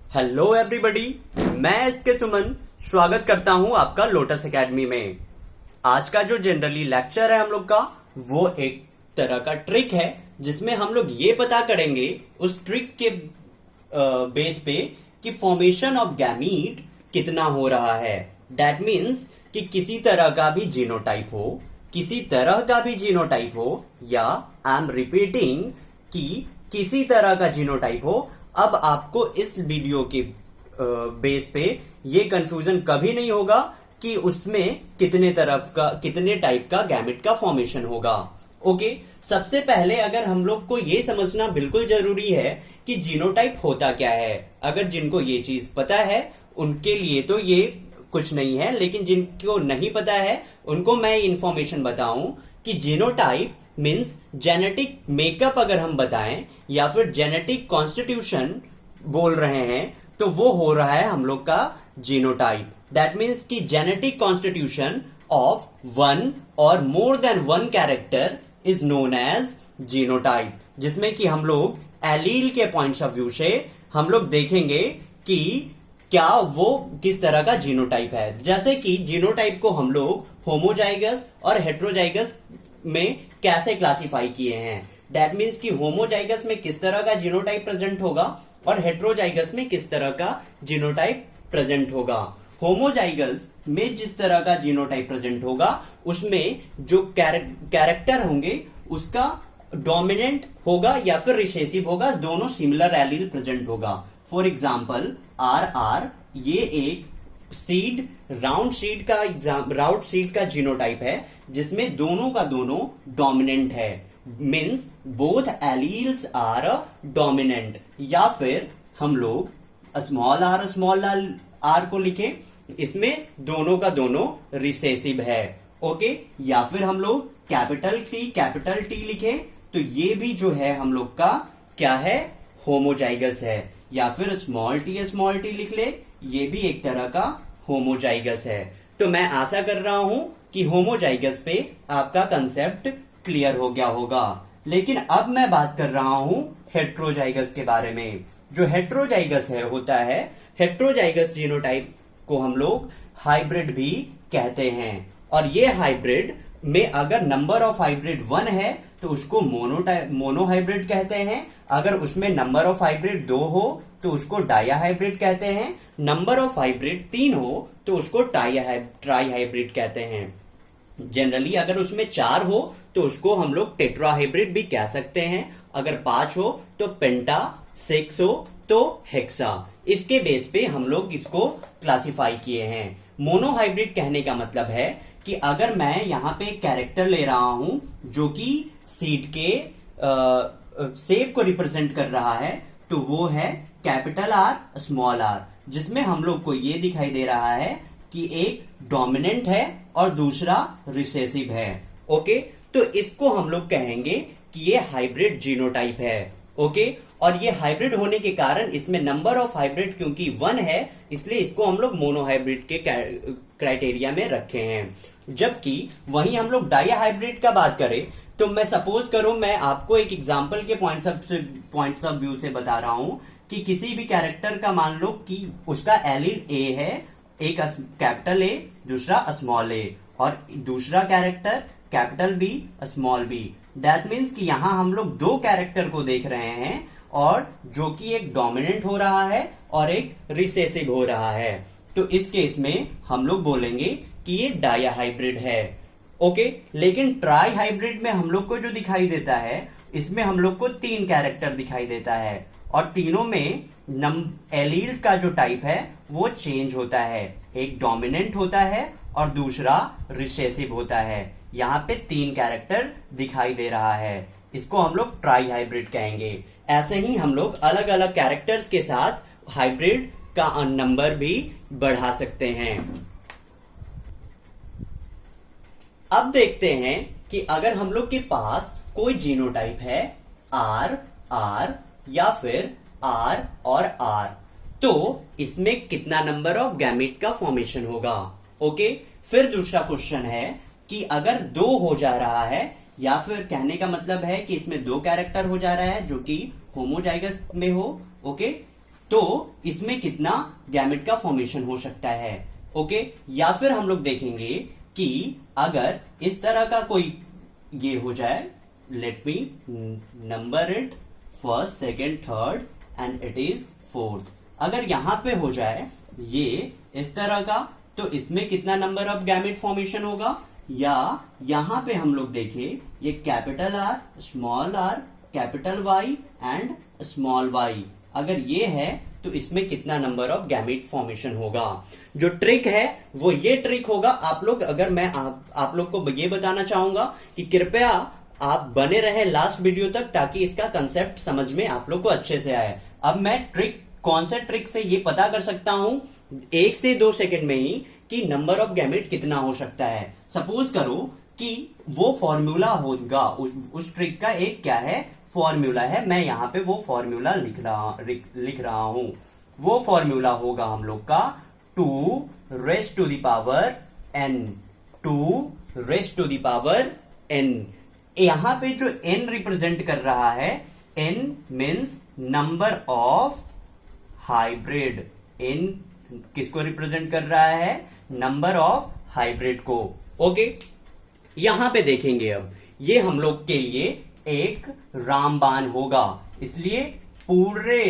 Hello everybody, मैं SK सुमन स्वागत करता हूं आपका लोटस एकेडमी में। आज का जो जनरली लेक्चर है हम लोग का वो एक तरह का ट्रिक है जिसमें हम लोग ये पता करेंगे उस ट्रिक के बेस पे कि फॉर्मेशन ऑफ गैमीट कितना हो रहा है। दैट मीन्स कि किसी तरह का भी जीनोटाइप हो, किसी तरह का भी जीनोटाइप हो, या आई एम रिपीटिंग कि किसी तरह का जीनोटाइप हो। अब आपको इस वीडियो के बेस पे ये कंफ्यूजन कभी नहीं होगा कि उसमें कितने टाइप का गैमेट का फॉर्मेशन होगा। ओके, सबसे पहले अगर हम लोग को ये समझना बिल्कुल जरूरी है कि जीनोटाइप होता क्या है। अगर जिनको ये चीज पता है उनके लिए तो ये कुछ नहीं है, लेकिन जिनको नहीं पता है उनको मैं इंफॉर्मेशन बताऊं कि जीनोटाइप मीन्स जेनेटिक मेकअप अगर हम बताएं या फिर जेनेटिक कॉन्स्टिट्यूशन बोल रहे हैं तो वो हो रहा है हम लोग का जीनोटाइप। दैट मीन्स कि जेनेटिक कॉन्स्टिट्यूशन ऑफ वन और more than one character is known as genotype, जिसमें कि हम लोग एलील के पॉइंट्स ऑफ व्यू से हम लोग देखेंगे कि क्या वो किस तरह का जीनोटाइप है। जैसे कि जीनोटाइप को हम लोग होमोजाइगस और हेट्रोजाइगस में कैसे क्लासिफाई किए हैं। दैट मीन्स कि होमोजाइगस में किस तरह का जीनोटाइप प्रेजेंट होगा और हेट्रोजाइगस में किस तरह का जीनोटाइप प्रेजेंट होगा। होमोजाइगस में जिस तरह का जीनोटाइप प्रेजेंट होगा उसमें जो कैरेक्टर होंगे उसका डोमिनेंट होगा या फिर रिसेसिव होगा, दोनों सिमिलर एलील प्रेजेंट होगा। फॉर एग्जाम्पल आर ये एक राउंड सीड का जीनोटाइप है जिसमें दोनों का दोनों डोमिनेंट है। Means both alleles are dominant. या फिर हम लोग स्मॉल आर को लिखें, इसमें दोनों का दोनों रिसेसिव है। ओके, या फिर हम लोग कैपिटल टी लिखें तो ये भी जो है हम लोग का क्या है, होमोजाइगस है। या फिर स्मॉल टी लिख ले, ये भी एक तरह का होमोजाइगस है। तो मैं आशा कर रहा हूं कि होमोजाइगस पे आपका कंसेप्ट क्लियर हो गया होगा। लेकिन अब मैं बात कर रहा हूं हेट्रोजाइगस के बारे में। जो हेट्रोजाइगस है होता है, हेट्रोजाइगस जीनोटाइप को हम लोग हाइब्रिड भी कहते हैं। और ये हाइब्रिड में अगर नंबर ऑफ हाइब्रिड 1 है तो उसको मोनो हाइब्रिड कहते हैं। अगर उसमें नंबर ऑफ हाइब्रिड 2 हो तो उसको डाया हाइब्रिड कहते हैं। नंबर ऑफ हाइब्रिड 3 हो तो उसको ट्राई हाइब्रिड कहते हैं। जनरली अगर उसमें 4 हो तो उसको हम लोग टेट्रा हाइब्रिड भी कह सकते हैं। अगर 5 हो तो पेंटा, 6 हो तो हेक्सा। इसके बेस पे हम लोग इसको क्लासिफाई किए हैं। मोनो हाइब्रिड कहने का मतलब है कि अगर मैं यहां पे कैरेक्टर ले रहा हूं जो कि सीड के शेप को रिप्रेजेंट कर रहा है तो वो है कैपिटल आर स्मॉल आर, जिसमें हम लोग को ये दिखाई दे रहा है कि एक डोमिनेंट है और दूसरा रिसेसिव है। ओके, तो इसको हम लोग कहेंगे कि ये हाइब्रिड जीनोटाइप है। ओके, और ये हाइब्रिड होने के कारण इसमें नंबर ऑफ हाइब्रिड क्योंकि 1 है इसलिए इसको हम लोग मोनो हाइब्रिड के क्राइटेरिया में रखे हैं। जबकि वहीं हम लोग डाई हाइब्रिड का बात करें तो मैं सपोज करूं, मैं आपको एक एग्जांपल के पॉइंट्स ऑफ व्यू से बता रहा हूं कि किसी भी कैरेक्टर का मान लो कि उसका एलील ए है, एक कैपिटल ए दूसरा स्मॉल ए, और दूसरा character capital B small B. That means कि यहां हम लोग 2 कैरेक्टर को देख रहे हैं और जो कि एक डोमिनेंट हो रहा है और एक रिसेसिव हो रहा है। तो इस केस में हम लोग बोलेंगे कि ये डाया हाइब्रिड है। ओके, लेकिन ट्राई हाइब्रिड में हम लोग को जो दिखाई देता है इसमें हम लोग को 3 कैरेक्टर दिखाई देता है और तीनों में एलील का जो टाइप है वो चेंज होता है। एक डोमिनेंट होता है और दूसरा रिसेसिव होता है। यहाँ पे 3 कैरेक्टर दिखाई दे रहा है, इसको हम लोग ट्राई हाइब्रिड कहेंगे। ऐसे ही हम लोग अलग अलग कैरेक्टर्स के साथ हाइब्रिड का नंबर भी बढ़ा सकते हैं। अब देखते हैं कि अगर हम लोग के पास कोई जीनोटाइप है आर या फिर आर और आर, तो इसमें कितना नंबर ऑफ गैमेट का फॉर्मेशन होगा। ओके, फिर दूसरा क्वेश्चन है कि अगर 2 हो जा रहा है या फिर कहने का मतलब है कि इसमें 2 कैरेक्टर हो जा रहा है जो कि होमोजाइगस में हो। ओके, तो इसमें कितना गैमेट का फॉर्मेशन हो सकता है। ओके, या फिर हम लोग देखेंगे कि अगर इस तरह का कोई ये हो जाए, let me number it first, second, third and it is fourth. अगर यहां पे हो जाए ये इस तरह का, तो इसमें कितना नंबर ऑफ गैमेट फॉर्मेशन होगा। या यहां पे हम लोग देखें ये capital R, small R, capital Y and small Y, अगर ये है तो इसमें कितना नंबर ऑफ गैमेट फॉर्मेशन होगा। जो ट्रिक है वो ये ट्रिक होगा। आप लोग, अगर मैं आप लोग को ये बताना चाहूंगा कि कृपया आप बने रहे लास्ट वीडियो तक, ताकि इसका कंसेप्ट समझ में आप लोग को अच्छे से आए। अब मैं ट्रिक, कौन से ट्रिक से ये पता कर सकता हूं 1 से 2 सेकंड में ही कि नंबर ऑफ गैमेट कितना हो सकता है। सपोज करो कि वो फॉर्मूला होगा, उस ट्रिक का एक क्या है, फॉर्मूला है। मैं यहां पे वो फॉर्मूला लिख रहा हूं। वो फॉर्मूला होगा हम लोग का 2 raised to the power n, 2 raised to the power n। यहां पे जो n रिप्रेजेंट कर रहा है, n means number of hybrid. n किसको रिप्रेजेंट कर रहा है, नंबर ऑफ हाइब्रिड को। ओके, यहां पे देखेंगे अब ये हम लोग के लिए एक रामबाण होगा, इसलिए पूरे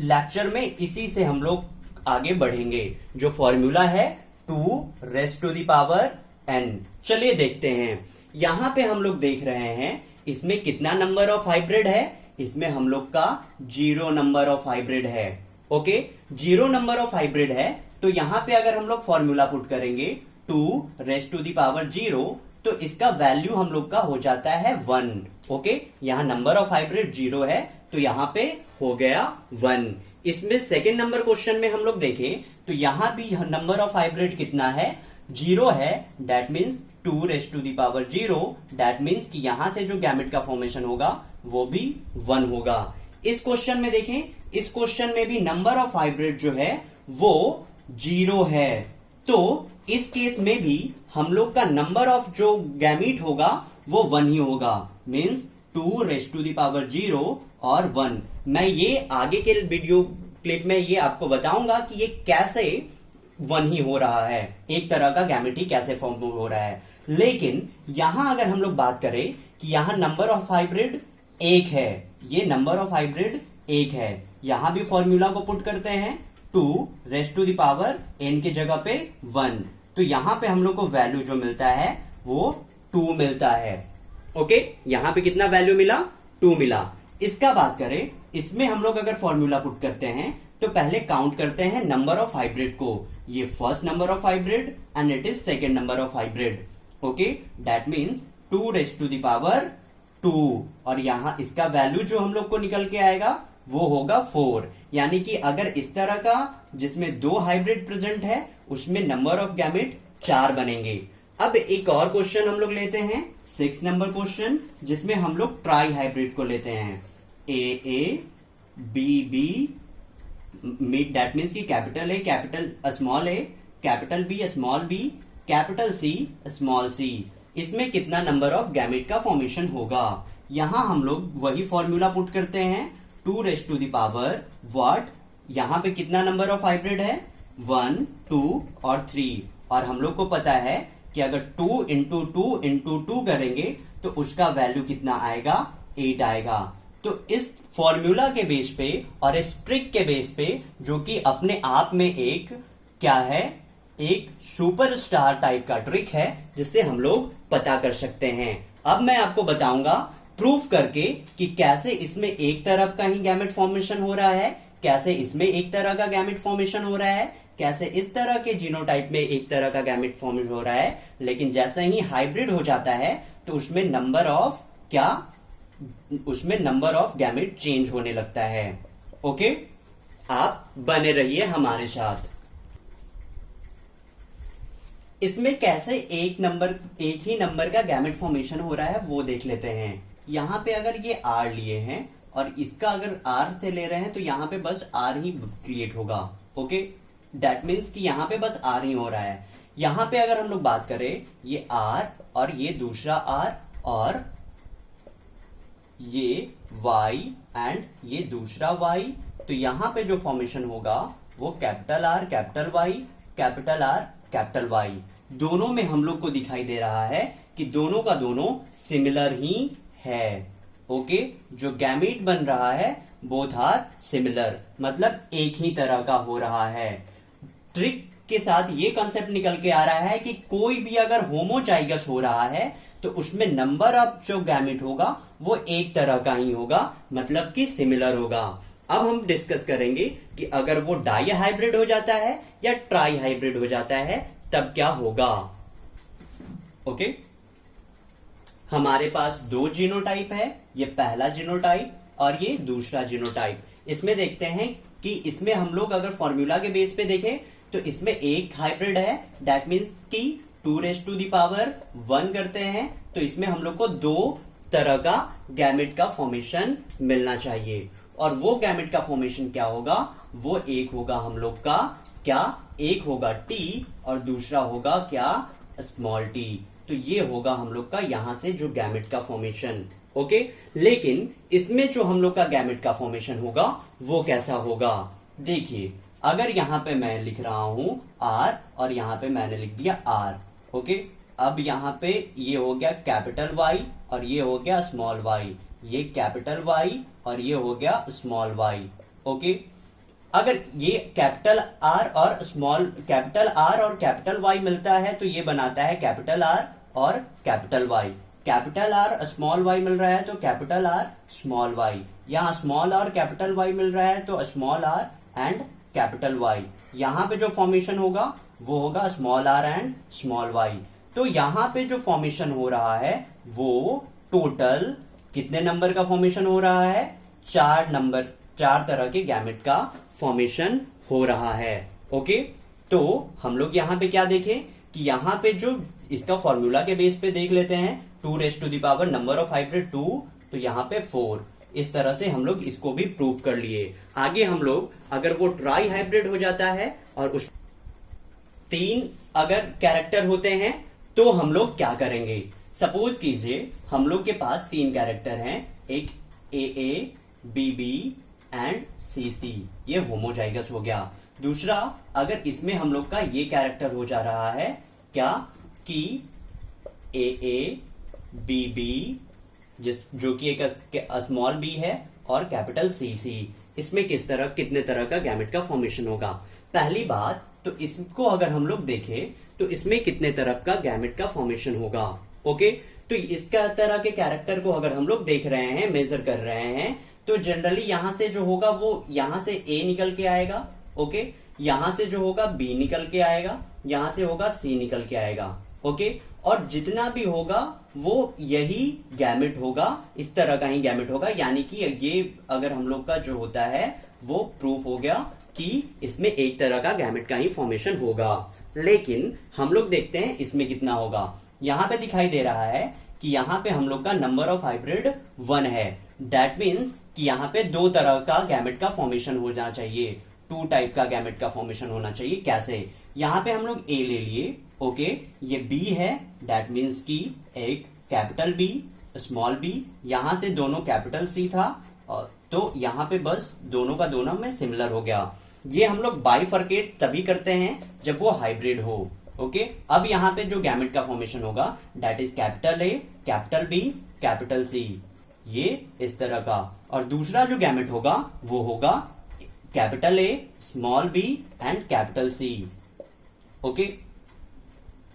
लेक्चर में इसी से हम लोग आगे बढ़ेंगे। जो फॉर्मूला है 2 raised to the power n। चलिए देखते हैं, यहां पे हम लोग देख रहे हैं इसमें कितना नंबर ऑफ हाइब्रिड है। इसमें हम लोग का 0 नंबर ऑफ हाइब्रिड है। ओके, 0 नंबर ऑफ हाइब्रिड है, तो यहां पे अगर हम लोग फॉर्मूला पुट करेंगे 2 रेस्ट टू द पावर 0, तो इसका वैल्यू हम लोग का हो जाता है 1। ओके, यहां नंबर ऑफ हाइब्रिड 0 है, तो यहां पे हो गया 1। इसमें सेकेंड नंबर क्वेश्चन में हम लोग देखें तो यहां भी नंबर ऑफ हाइब्रिड कितना है, 0 है। That means 2 raised to the power 0, that means कि यहां से जो गैमेट का फॉर्मेशन होगा वो भी 1 होगा। इस क्वेश्चन में देखें, इस क्वेश्चन में भी नंबर ऑफ हाइब्रिड जो है वो 0 है, तो इस केस में भी हम लोग का नंबर ऑफ जो गैमीट होगा वो 1 ही होगा। Means 2 raised to the power 0 और 1। मैं ये आगे के वीडियो क्लिप में ये आपको बताऊंगा कि ये कैसे 1 ही हो रहा है, एक तरह का गैमेट ही कैसे फॉर्म हो रहा है। लेकिन यहां अगर हम लोग बात करें कि यहां नंबर ऑफ हाइब्रिड 1 है, ये नंबर ऑफ हाइब्रिड 1 है, यहां भी फॉर्मूला को पुट करते हैं 2 raised to the power n की जगह पे 1, तो यहां पे हम लोग को वैल्यू जो मिलता है वो 2 मिलता है। ओके, यहां पे कितना वैल्यू मिला, 2 मिला। इसका बात करें, इसमें हम लोग अगर फॉर्मूला पुट करते हैं तो पहले काउंट करते हैं नंबर ऑफ हाइब्रिड को। ये first number of hybrid and it is second number of hybrid. Okay, that means 2 raised to the power 2, और यहां इसका वैल्यू जो हम लोग को निकल के आएगा वो होगा 4। यानी कि अगर इस तरह का जिसमें 2 हाइब्रिड प्रेजेंट है उसमें नंबर ऑफ गैमेट 4 बनेंगे। अब एक और क्वेश्चन हम लोग लेते हैं, 6 नंबर क्वेश्चन, जिसमें हम लोग ट्राई हाइब्रिड को लेते हैं। A B B, that means की capital A small A, capital B small B, capital C small C. इसमें कितना नंबर ऑफ गैमेट का फॉर्मेशन होगा। यहां हम लोग वही फॉर्मूला पुट करते हैं 2 raised to the power what, यहां पे कितना नंबर ऑफ हाइब्रिड है 1, 2 और 3, और हम लोग को पता है कि अगर 2 इंटू 2 इंटू 2 करेंगे तो उसका वैल्यू कितना आएगा, 8 आएगा। तो इस फॉर्मूला के बेस पे और इस ट्रिक के बेस पे, जो कि अपने आप में एक क्या है, एक सुपरस्टार टाइप का ट्रिक है, जिससे हम लोग पता कर सकते हैं। अब मैं आपको बताऊंगा प्रूफ करके कि कैसे इसमें एक तरफ का ही गैमेट फॉर्मेशन हो रहा है, कैसे इसमें एक तरह का गैमेट फॉर्मेशन हो रहा है, कैसे इस तरह के जीनोटाइप में एक तरह का गैमेट फॉर्मेशन हो रहा है। लेकिन जैसे ही हाइब्रिड हो जाता है तो उसमें नंबर ऑफ क्या, उसमें नंबर ऑफ गैमेट चेंज होने लगता है। ओके, आप बने रहिए हमारे साथ। इसमें कैसे एक ही नंबर का गैमेट फॉर्मेशन हो रहा है वो देख लेते हैं। यहां पे अगर ये R लिए हैं और इसका अगर R से ले रहे हैं तो यहां पे बस R ही क्रिएट होगा। ओके, दैट मीन्स कि यहां पे बस R ही हो रहा है। यहां पे अगर हम लोग बात करें, ये R और ये दूसरा R और ये Y एंड ये दूसरा Y तो यहां पे जो फॉर्मेशन होगा वो capital R capital Y, capital R capital Y, दोनों में हम लोग को दिखाई दे रहा है कि दोनों का दोनों सिमिलर ही है। ओके, जो गैमीट बन रहा है बोथ आर सिमिलर, मतलब एक ही तरह का हो रहा है। ट्रिक के साथ ये कॉन्सेप्ट निकल के आ रहा है कि कोई भी अगर होमोजाइगस हो रहा है तो उसमें नंबर ऑफ जो गैमेट होगा वो एक तरह का ही होगा, मतलब कि सिमिलर होगा। अब हम डिस्कस करेंगे कि अगर वो डाई हाइब्रिड हो जाता है या ट्राई हाइब्रिड हो जाता है तब क्या होगा। ओके, हमारे पास दो जीनोटाइप है, ये पहला जीनोटाइप और ये दूसरा जीनोटाइप। इसमें देखते हैं कि इसमें हम लोग अगर फॉर्मूला के बेस पे देखें तो इसमें एक हाइब्रिड है, दैट मीन्स कि 2⁻1 करते हैं, तो इसमें हम लोग को दो तरह का गैमेट का फॉर्मेशन मिलना चाहिए। और वो गैमेट का फॉर्मेशन क्या होगा, वो एक होगा हम लोग का क्या, एक होगा टी और दूसरा होगा क्या, स्मॉल टी। तो ये होगा हम लोग का यहां से जो गैमेट का फॉर्मेशन। ओके, लेकिन इसमें जो हम लोग का गैमेट का फॉर्मेशन होगा वो कैसा होगा, देखिए अगर यहां पे मैं लिख रहा हूं आर और यहां पे मैंने लिख दिया आर। ओके, अब यहां पे ये हो गया कैपिटल वाई और ये हो गया स्मॉल वाई, ये कैपिटल वाई और ये हो गया स्मॉल वाई। ओके, अगर ये कैपिटल आर और कैपिटल वाई मिलता है तो ये बनाता है कैपिटल आर और capital Y. Capital R small Y मिल रहा है तो कैपिटल आर स्मॉल वाई। यहां स्मॉल आर कैपिटल वाई मिल रहा है तो small R and capital Y. यहां पे जो फॉर्मेशन होगा वो होगा small R and small Y. तो यहां पे जो फॉर्मेशन हो रहा है वो टोटल कितने नंबर का फॉर्मेशन हो रहा है, चार तरह के गैमेट का फॉर्मेशन हो रहा है। ओके, तो हम लोग यहां पे क्या देखें कि यहां पे जो इसका फॉर्मूला के बेस पे देख लेते हैं, 2⁻, नंबर ऑफ हाइब्रिड 2, तो यहां पे 4। इस तरह से हम लोग इसको भी प्रूव कर लिए। आगे हम लोग अगर वो ट्राई हाइब्रिड हो जाता है और उस 3 अगर कैरेक्टर होते हैं तो हम लोग क्या करेंगे। सपोज कीजिए हम लोग के पास 3 कैरेक्टर हैं, एक ए बी एंड सी, ये होमोजाइगस हो गया। दूसरा अगर इसमें हम लोग का ये कैरेक्टर हो जा रहा है क्या कि ए बी जो कि एक स्मॉल बी है और कैपिटल सी, इसमें कितने तरह का गैमेट का फॉर्मेशन होगा। पहली बात तो इसको अगर हम लोग देखें तो इसमें कितने तरह का गैमेट का फॉर्मेशन होगा। ओके, तो इसका तरह के कैरेक्टर को अगर हम लोग देख रहे हैं, मेजर कर रहे हैं, तो जनरली यहां से जो होगा वो यहां से ए निकल के आएगा। ओके, यहां से जो होगा बी निकल के आएगा, यहां से होगा सी निकल के आएगा। ओके, और जितना भी होगा वो यही गैमेट होगा, इस तरह का ही गैमेट होगा। यानी कि ये अगर हम लोग का जो होता है वो प्रूफ हो गया कि इसमें एक तरह का गैमेट का ही फॉर्मेशन होगा। लेकिन हम लोग देखते हैं इसमें कितना होगा। यहां पे दिखाई दे रहा है कि यहां पे हम लोग का नंबर ऑफ हाइब्रिड 1 है, दैट मीन्स कि यहां पे 2 तरह का गैमेट का फॉर्मेशन होना चाहिए, 2 टाइप का गैमेट का फॉर्मेशन होना चाहिए। कैसे, यहां पे हम लोग ए ले लिए। ओके, ये बी है, दैट मीन्स कि एक कैपिटल बी स्मॉल बी, यहां से दोनों कैपिटल सी था, और तो यहां पे बस दोनों का दोनों में सिमिलर हो गया। ये हम लोग बाइफर्केट तभी करते हैं जब वो हाइब्रिड हो। ओके, अब यहां पे जो गैमेट का फॉर्मेशन होगा that is capital A capital B capital C, ये इस तरह का। और दूसरा जो गैमेट होगा वो होगा capital A small B and capital C. Okay,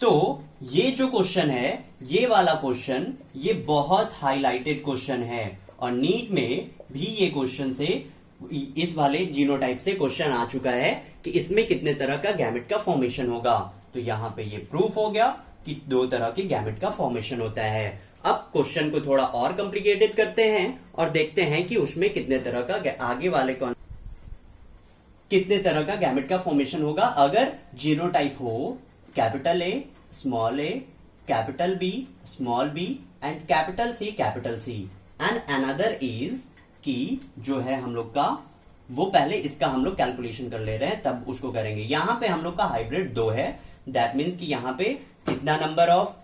तो ये जो क्वेश्चन है, ये वाला क्वेश्चन, ये बहुत हाईलाइटेड क्वेश्चन है और नीट में भी ये क्वेश्चन से इस वाले जीनोटाइप से क्वेश्चन आ चुका है कि इसमें कितने तरह का गैमेट का फॉर्मेशन होगा। तो यहां पे ये प्रूफ हो गया कि 2 तरह के गैमेट का फॉर्मेशन होता है। अब क्वेश्चन को थोड़ा और कॉम्प्लिकेटेड करते हैं और देखते हैं कि उसमें कितने तरह का आगे वाले कितने तरह का गैमेट का फॉर्मेशन होगा अगर जीनोटाइप हो capital A capital B small B and capital C and another is कि जो है हम लोग का वो पहले इसका हम लोग कैलकुलेशन कर ले रहे हैं तब उसको करेंगे। यहां पे हम लोग का हाइब्रिड 2 है, दैट मीन्स कि यहां पे कितना नंबर ऑफ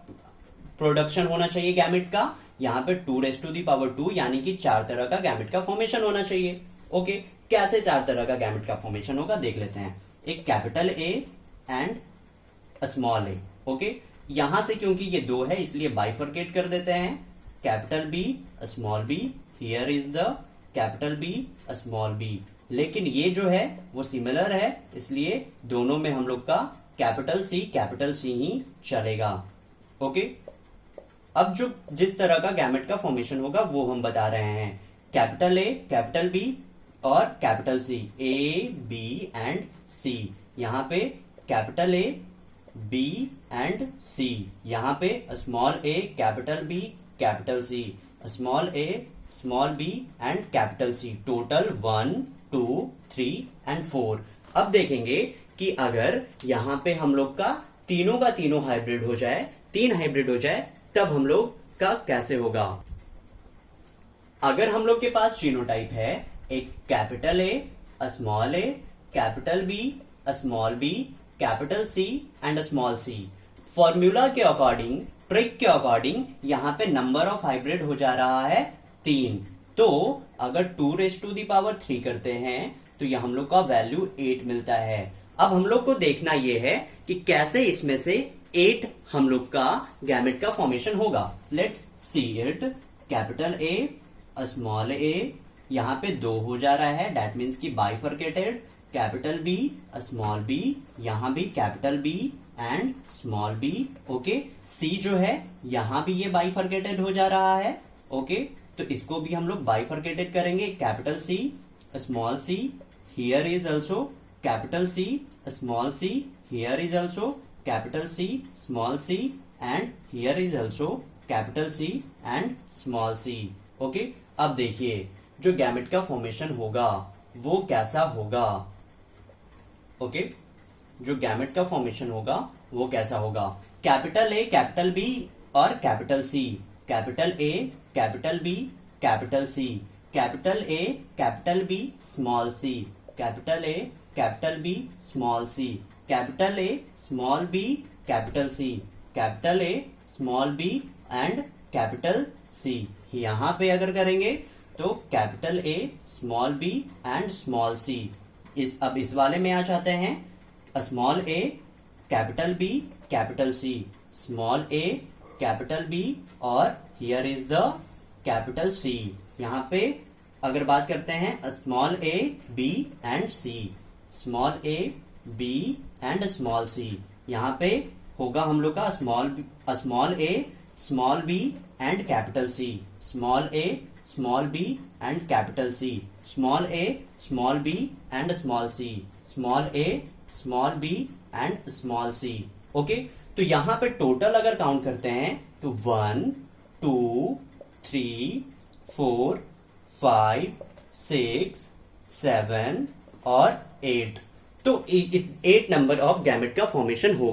प्रोडक्शन होना चाहिए गैमेट का, यहां पे 2⁻², यानी कि 4 तरह का गैमेट का फॉर्मेशन होना चाहिए। ओके, कैसे 4 तरह का गैमेट का फॉर्मेशन होगा देख लेते हैं। एक capital A and small A. Okay, यहां से क्योंकि ये 2 है इसलिए बाइफरकेट कर देते हैं। Capital B small B, here is the capital B small B. लेकिन ये जो है वो सिमिलर है इसलिए दोनों में हम लोग का कैपिटल सी ही चलेगा। ओके, अब जो जिस तरह का गैमेट का फॉर्मेशन होगा वो हम बता रहे हैं। कैपिटल ए, कैपिटल बी और capital C, A B and C. यहां पे capital A B and C, यहां पे small A capital B capital C, small A small B and capital C. Total 1 2 3 एंड 4। अब देखेंगे कि अगर यहां पे हम लोग का तीनों का तीनों हाइब्रिड हो जाए, 3 हाइब्रिड हो जाए, तब हम लोग का कैसे होगा। अगर हम लोग के पास जीनोटाइप है एक capital A small A, capital B small B, capital C and small C, formula के अकॉर्डिंग, ट्रिक के अकॉर्डिंग यहां पे नंबर ऑफ हाइब्रिड हो जा रहा है 3। तो अगर 2⁻³ करते हैं तो यह हम लोग का वैल्यू 8 मिलता है। अब हम लोग को देखना यह है कि कैसे इसमें से 8 हम लोग का गैमेट का फॉर्मेशन होगा। Let's see it. Capital A small A, यहां पे 2 हो जा रहा है, दैट मीन्स की bifurcated. Capital B small B, यहां भी capital B and small B. Okay, C जो है यहां भी ये बाइफरकेटेड हो जा रहा है। ओके, तो इसको भी हम लोग बाइफरकेटेड करेंगे। Capital C small C, here is also capital C small C, here is also capital C small C and here is also capital C and small C. Okay, अब देखिए जो गैमेट का फॉर्मेशन होगा वो कैसा होगा। Okay, जो gamete का फॉर्मेशन होगा वो कैसा होगा। कैपिटल ए कैपिटल बी और capital C, capital A capital B capital C, capital A capital B small C, capital A capital B small C, capital A small B capital C, capital A small B and capital C. यहां पे अगर करेंगे तो capital A small B and small C. अब इस वाले में आ जाते हैं। Small A capital B capital C, small A capital B और here is the capital C. यहां पे अगर बात करते हैं small A B and C, small A B and small C, यहां पे होगा हम लोग का small A small B and capital C, small A small B and capital C, small A small B and small C, small A small B and small C. Okay, तो यहां पे total अगर काउंट करते हैं तो 1 2 3 4 5 6 7 और 8। तो 8 number of gamete का फॉर्मेशन होगा।